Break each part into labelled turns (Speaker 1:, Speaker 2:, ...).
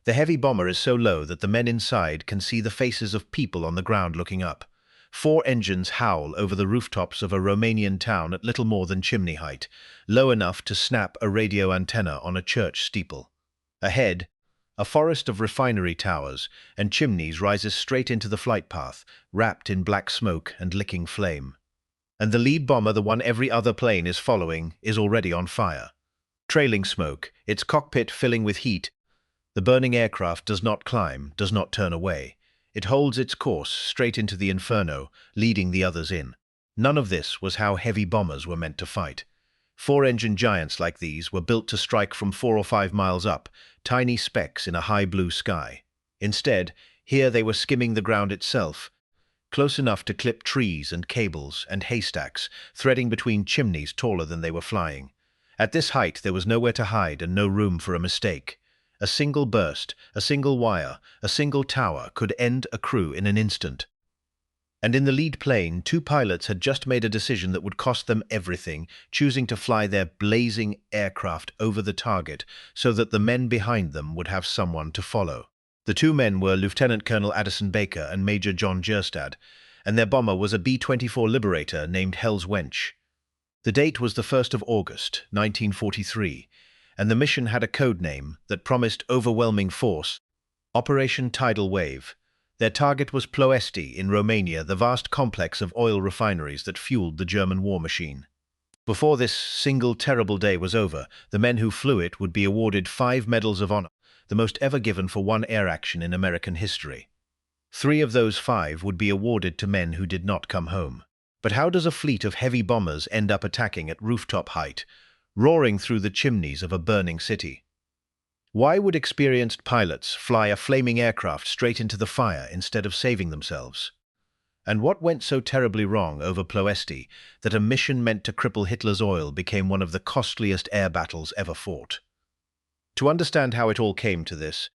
Speaker 1: The heavy bomber is so low that the men inside can see the faces of people on the ground looking up. 4 engines howl over the rooftops of a Romanian town at little more than chimney height, low enough to snap a radio antenna on a church steeple. Ahead, a forest of refinery towers and chimneys rises straight into the flight path, wrapped in black smoke and licking flame. And the lead bomber, the one every other plane is following, is already on fire. Trailing smoke, its cockpit filling with heat, the burning aircraft does not climb, does not turn away. It holds its course straight into the inferno, leading the others in. None of this was how heavy bombers were meant to fight. 4-engine giants like these were built to strike from 4 or 5 miles up, tiny specks in a high blue sky. Instead, here they were skimming the ground itself, close enough to clip trees and cables and haystacks, threading between chimneys taller than they were flying. At this height there was nowhere to hide and no room for a mistake. A single burst, a single wire, a single tower could end a crew in an instant. And in the lead plane, 2 pilots had just made a decision that would cost them everything, choosing to fly their blazing aircraft over the target so that the men behind them would have someone to follow. The 2 men were Lieutenant Colonel Addison and Major John Jerstad, and their bomber was a B-24 Liberator named Hell's Wench. The date was the 1st of August, 1943, and the mission had a code name that promised overwhelming force: Operation Tidal Wave. Their target was Ploesti in Romania, the vast complex of oil refineries that fueled the German war machine. Before this single terrible day was over, the men who flew it would be awarded 5 Medals of Honor, the most ever given for one air action in American history. 3 of those 5 would be awarded to men who did not come home. But how does a fleet of heavy bombers end up attacking at rooftop height, roaring through the chimneys of a burning city? Why would experienced pilots fly a flaming aircraft straight into the fire instead of saving themselves? And what went so terribly wrong over Ploesti that a mission meant to cripple Hitler's oil became one of the costliest air battles ever fought? To understand how it all came to this,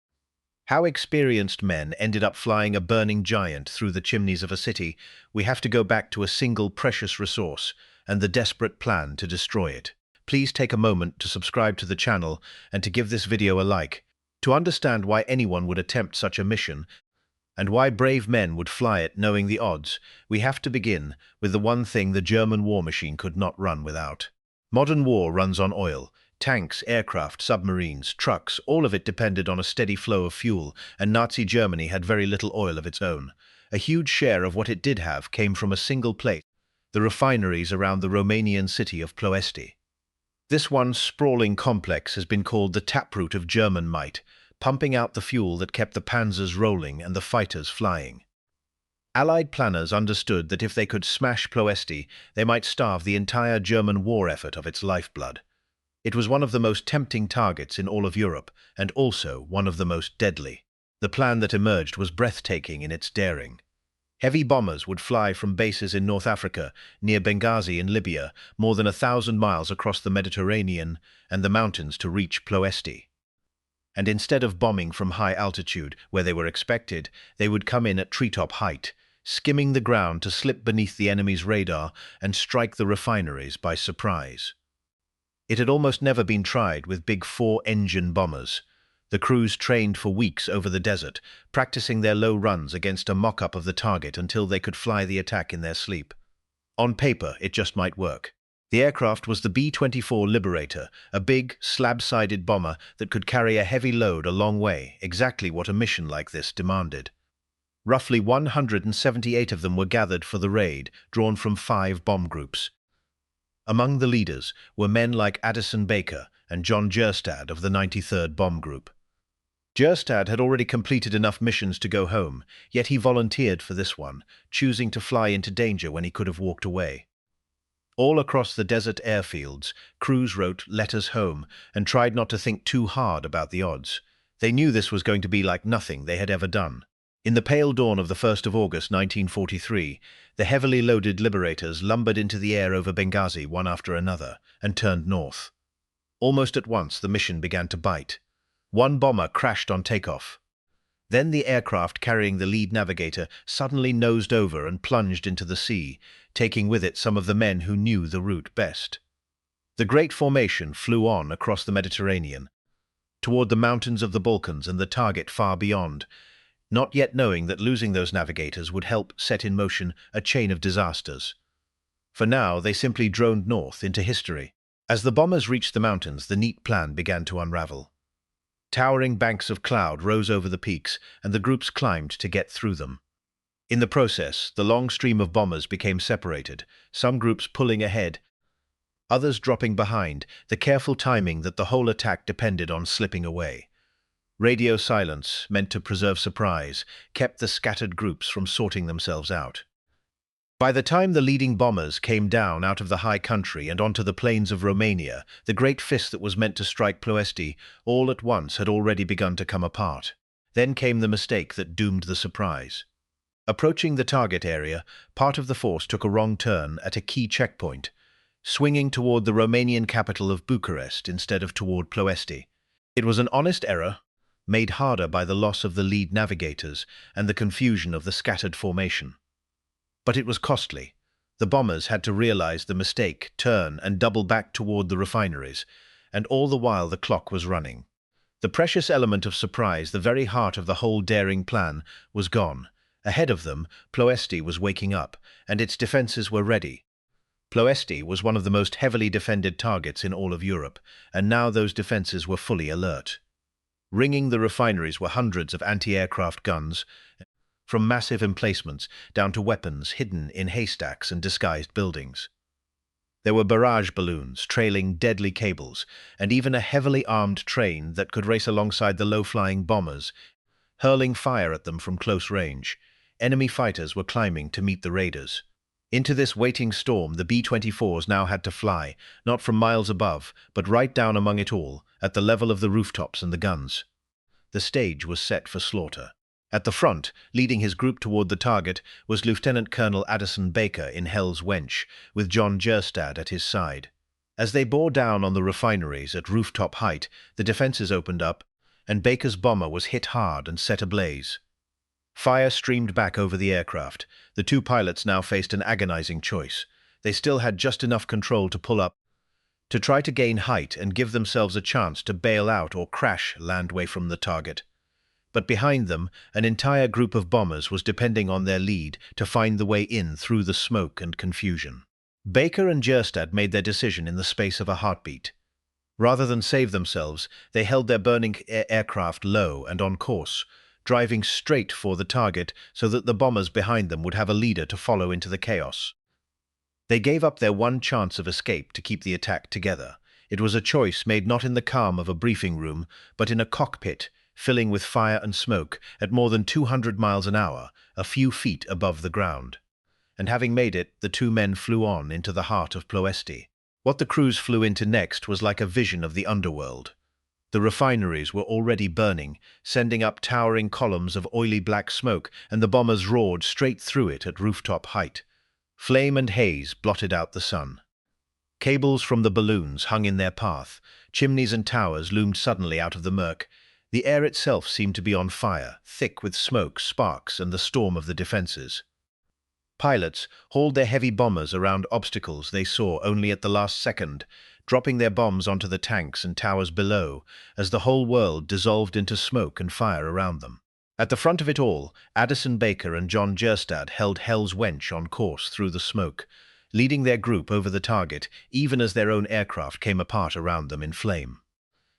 Speaker 1: how experienced men ended up flying a burning giant through the chimneys of a city, we have to go back to a single precious resource and the desperate plan to destroy it. Please take a moment to subscribe to the channel and to give this video a like, to understand why anyone would attempt such a mission and why brave men would fly it knowing the odds. We have to begin with the one thing the German war machine could not run without. Modern war runs on oil. Tanks, aircraft, submarines, trucks, all of it depended on a steady flow of fuel, and Nazi Germany had very little oil of its own. A huge share of what it did have came from a single place: the refineries around the Romanian city of Ploesti. This one sprawling complex has been called the taproot of German might, pumping out the fuel that kept the panzers rolling and the fighters flying. Allied planners understood that if they could smash Ploesti, they might starve the entire German war effort of its lifeblood. It was one of the most tempting targets in all of Europe, and also one of the most deadly. The plan that emerged was breathtaking in its daring. Heavy bombers would fly from bases in North Africa, near Benghazi in Libya, more than 1,000 miles across the Mediterranean and the mountains to reach Ploesti. And instead of bombing from high altitude, where they were expected, they would come in at treetop height, skimming the ground to slip beneath the enemy's radar and strike the refineries by surprise. It had almost never been tried with big 4-engine bombers. The crews trained for weeks over the desert, practicing their low runs against a mock-up of the target until they could fly the attack in their sleep. On paper, it just might work. The aircraft was the B-24 Liberator, a big, slab-sided bomber that could carry a heavy load a long way, exactly what a mission like this demanded. Roughly 178 of them were gathered for the raid, drawn from 5 bomb groups. Among the leaders were men like Addison and John Jerstad of the 93rd Bomb Group. Jerstad had already completed enough missions to go home, yet he volunteered for this one, choosing to fly into danger when he could have walked away. All across the desert airfields, crews wrote letters home and tried not to think too hard about the odds. They knew this was going to be like nothing they had ever done. In the pale dawn of the 1st of August 1943, the heavily loaded Liberators lumbered into the air over Benghazi one after another and turned north. Almost at once, the mission began to bite. One bomber crashed on takeoff. Then the aircraft carrying the lead navigator suddenly nosed over and plunged into the sea, taking with it some of the men who knew the route best. The Great Formation flew on across the Mediterranean. toward the mountains of the Balkans and the target far beyond, not yet knowing that losing those navigators would help set in motion a chain of disasters. For now, they simply droned north into history. As the bombers reached the mountains, the neat plan began to unravel. Towering banks of cloud rose over the peaks, and the groups climbed to get through them. In the process, the long stream of bombers became separated, some groups pulling ahead, others dropping behind, the careful timing that the whole attack depended on slipping away. Radio silence, meant to preserve surprise, kept the scattered groups from sorting themselves out. By the time the leading bombers came down out of the high country and onto the plains of Romania, the great fist that was meant to strike Ploesti all at once had already begun to come apart. Then came the mistake that doomed the surprise. Approaching the target area, part of the force took a wrong turn at a key checkpoint, swinging toward the Romanian capital of Bucharest instead of toward Ploesti. It was an honest error, made harder by the loss of the lead navigators and the confusion of the scattered formation. But it was costly. The bombers had to realize the mistake, turn, and double back toward the refineries, and all the while the clock was running. The precious element of surprise, the very heart of the whole daring plan, was gone. Ahead of them, Ploesti was waking up, and its defenses were ready. Ploesti was one of the most heavily defended targets in all of Europe, and now those defenses were fully alert. Ringing the refineries were hundreds of anti-aircraft guns, from massive emplacements down to weapons hidden in haystacks and disguised buildings. There were barrage balloons trailing deadly cables, and even a heavily armed train that could race alongside the low-flying bombers, hurling fire at them from close range. Enemy fighters were climbing to meet the raiders. Into this waiting storm, the B-24s now had to fly, not from miles above, but right down among it all, at the level of the rooftops and the guns. The stage was set for slaughter. At the front, leading his group toward the target, was Lieutenant Colonel Addison Baker in Hell's Wench, with John Jerstad at his side. As they bore down on the refineries at rooftop height, the defenses opened up, and Baker's bomber was hit hard and set ablaze. Fire streamed back over the aircraft. The two pilots now faced an agonizing choice. They still had just enough control to pull up, to try to gain height and give themselves a chance to bail out or crash land away from the target. But behind them, an entire group of bombers was depending on their lead to find the way in through the smoke and confusion. Baker and Jerstad made their decision in the space of a heartbeat. Rather than save themselves, they held their burning aircraft low and on course, driving straight for the target so that the bombers behind them would have a leader to follow into the chaos. They gave up their one chance of escape to keep the attack together. It was a choice made not in the calm of a briefing room, but in a cockpit, filling with fire and smoke, at more than 200 miles an hour, a few feet above the ground. And having made it, the two men flew on into the heart of Ploesti. What the crews flew into next was like a vision of the underworld. The refineries were already burning, sending up towering columns of oily black smoke, and the bombers roared straight through it at rooftop height. Flame and haze blotted out the sun. Cables from the balloons hung in their path. Chimneys and towers loomed suddenly out of the murk. The air itself seemed to be on fire, thick with smoke, sparks, and the storm of the defenses. Pilots hauled their heavy bombers around obstacles they saw only at the last second, dropping their bombs onto the tanks and towers below, as the whole world dissolved into smoke and fire around them. At the front of it all, Addison Baker and John Jerstad held Hell's Wench on course through the smoke, leading their group over the target, even as their own aircraft came apart around them in flame.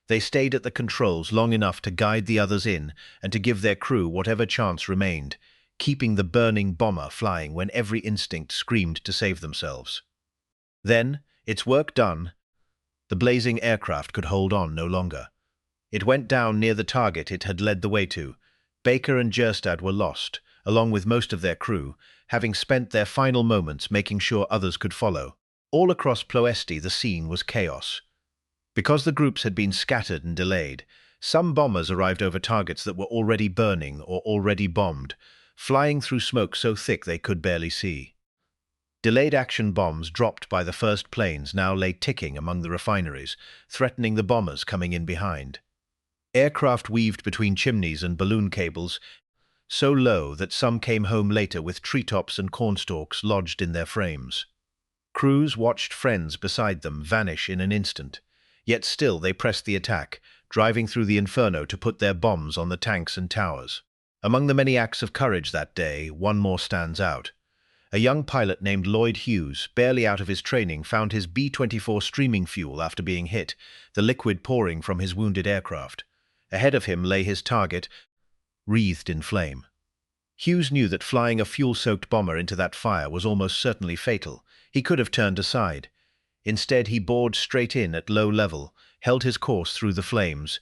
Speaker 1: They stayed at the controls long enough to guide the others in and to give their crew whatever chance remained, keeping the burning bomber flying when every instinct screamed to save themselves. Then, its work done, the blazing aircraft could hold on no longer. It went down near the target it had led the way to. Baker and Jerstad were lost, along with most of their crew, having spent their final moments making sure others could follow. All across Ploesti the scene was chaos. Because the groups had been scattered and delayed, some bombers arrived over targets that were already burning or already bombed, flying through smoke so thick they could barely see. Delayed action bombs dropped by the first planes now lay ticking among the refineries, threatening the bombers coming in behind. Aircraft weaved between chimneys and balloon cables, so low that some came home later with treetops and cornstalks lodged in their frames. Crews watched friends beside them vanish in an instant, yet still they pressed the attack, driving through the inferno to put their bombs on the tanks and towers. Among the many acts of courage that day, one more stands out. A young pilot named Lloyd Hughes, barely out of his training, found his B-24 streaming fuel after being hit, the liquid pouring from his wounded aircraft. Ahead of him lay his target, wreathed in flame. Hughes knew that flying a fuel-soaked bomber into that fire was almost certainly fatal. He could have turned aside. Instead, he bored straight in at low level, held his course through the flames,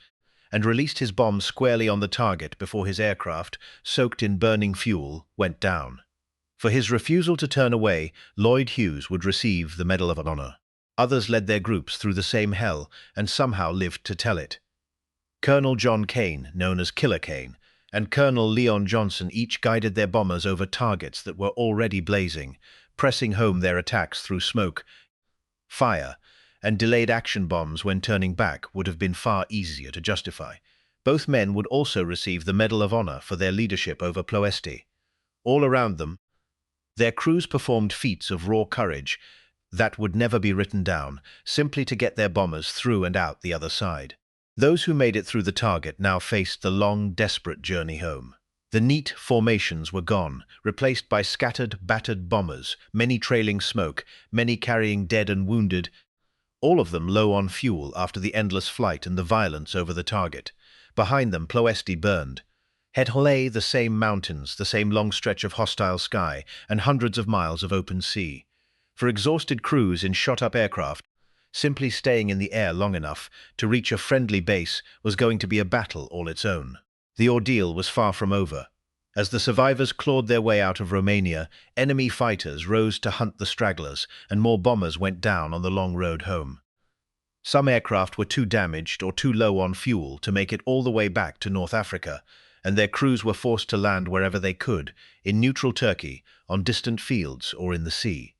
Speaker 1: and released his bomb squarely on the target before his aircraft, soaked in burning fuel, went down. For his refusal to turn away, Lloyd Hughes would receive the Medal of Honor. Others led their groups through the same hell and somehow lived to tell it. Colonel John Kane, known as Killer Kane, and Colonel Leon Johnson each guided their bombers over targets that were already blazing, pressing home their attacks through smoke, fire, and delayed action bombs when turning back would have been far easier to justify. Both men would also receive the Medal of Honor for their leadership over Ploesti. All around them, their crews performed feats of raw courage that would never be written down, simply to get their bombers through and out the other side. Those who made it through the target now faced the long, desperate journey home. The neat formations were gone, replaced by scattered, battered bombers, many trailing smoke, many carrying dead and wounded, all of them low on fuel after the endless flight and the violence over the target. Behind them, Ploesti burned. Ahead lay the same mountains, the same long stretch of hostile sky, and hundreds of miles of open sea. For exhausted crews in shot-up aircraft, simply staying in the air long enough to reach a friendly base was going to be a battle all its own. The ordeal was far from over. As the survivors clawed their way out of Romania, enemy fighters rose to hunt the stragglers, and more bombers went down on the long road home. Some aircraft were too damaged or too low on fuel to make it all the way back to North Africa, and their crews were forced to land wherever they could, in neutral Turkey, on distant fields, or in the sea.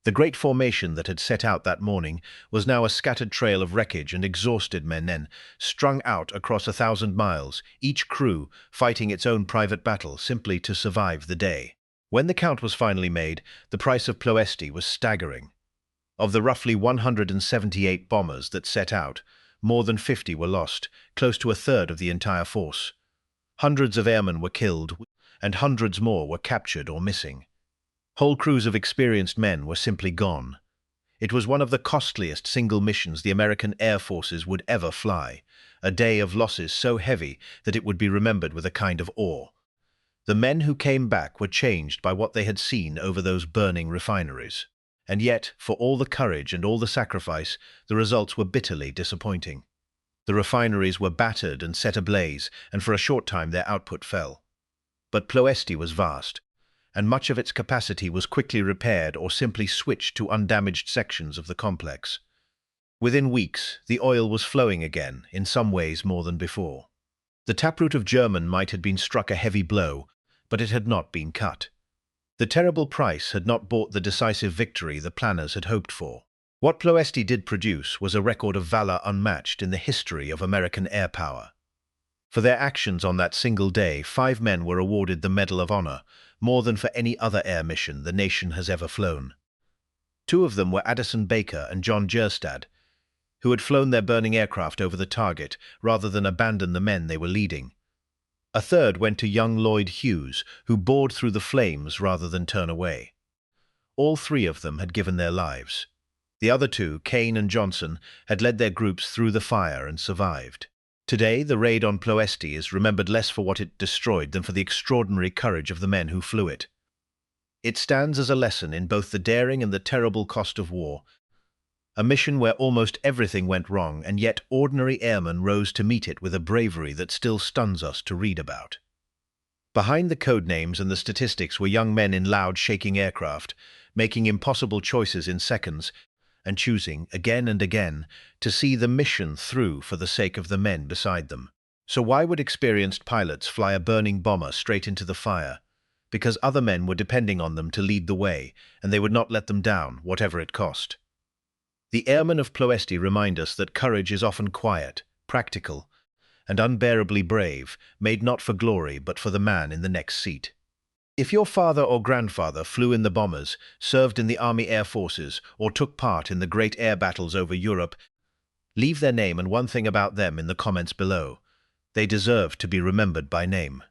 Speaker 1: The great formation that had set out that morning was now a scattered trail of wreckage and exhausted men, strung out across 1,000 miles, each crew fighting its own private battle simply to survive the day. When the count was finally made, the price of Ploesti was staggering. Of the roughly 178 bombers that set out, more than 50 were lost, close to a third of the entire force. Hundreds of airmen were killed, and hundreds more were captured or missing. Whole crews of experienced men were simply gone. It was one of the costliest single missions the American Air Forces would ever fly, a day of losses so heavy that it would be remembered with a kind of awe. The men who came back were changed by what they had seen over those burning refineries. And yet, for all the courage and all the sacrifice, the results were bitterly disappointing. The refineries were battered and set ablaze, and for a short time their output fell. But Ploesti was vast, and much of its capacity was quickly repaired or simply switched to undamaged sections of the complex. Within weeks, the oil was flowing again, in some ways more than before. The taproot of German might have been struck a heavy blow, but it had not been cut. The terrible price had not bought the decisive victory the planners had hoped for. What Ploesti did produce was a record of valor unmatched in the history of American air power. For their actions on that single day, 5 men were awarded the Medal of Honor, more than for any other air mission the nation has ever flown. 2 of them were Addison Baker and John Jerstad, who had flown their burning aircraft over the target rather than abandon the men they were leading. A third went to young Lloyd Hughes, who bored through the flames rather than turn away. All 3 of them had given their lives. The other 2, Kane and Johnson, had led their groups through the fire and survived. Today, the raid on Ploesti is remembered less for what it destroyed than for the extraordinary courage of the men who flew it. It stands as a lesson in both the daring and the terrible cost of war, a mission where almost everything went wrong, and yet ordinary airmen rose to meet it with a bravery that still stuns us to read about. Behind the code names and the statistics were young men in loud, shaking aircraft, making impossible choices in seconds, and choosing, again and again, to see the mission through for the sake of the men beside them. So why would experienced pilots fly a burning bomber straight into the fire? Because other men were depending on them to lead the way, and they would not let them down, whatever it cost. The airmen of Ploesti remind us that courage is often quiet, practical, and unbearably brave, made not for glory but for the man in the next seat. If your father or grandfather flew in the bombers, served in the Army Air Forces, or took part in the great air battles over Europe, Leave their name and one thing about them in the comments below. They deserve to be remembered by name.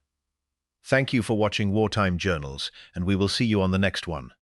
Speaker 1: Thank you for watching Wartime Journals, and we will see you on the next one.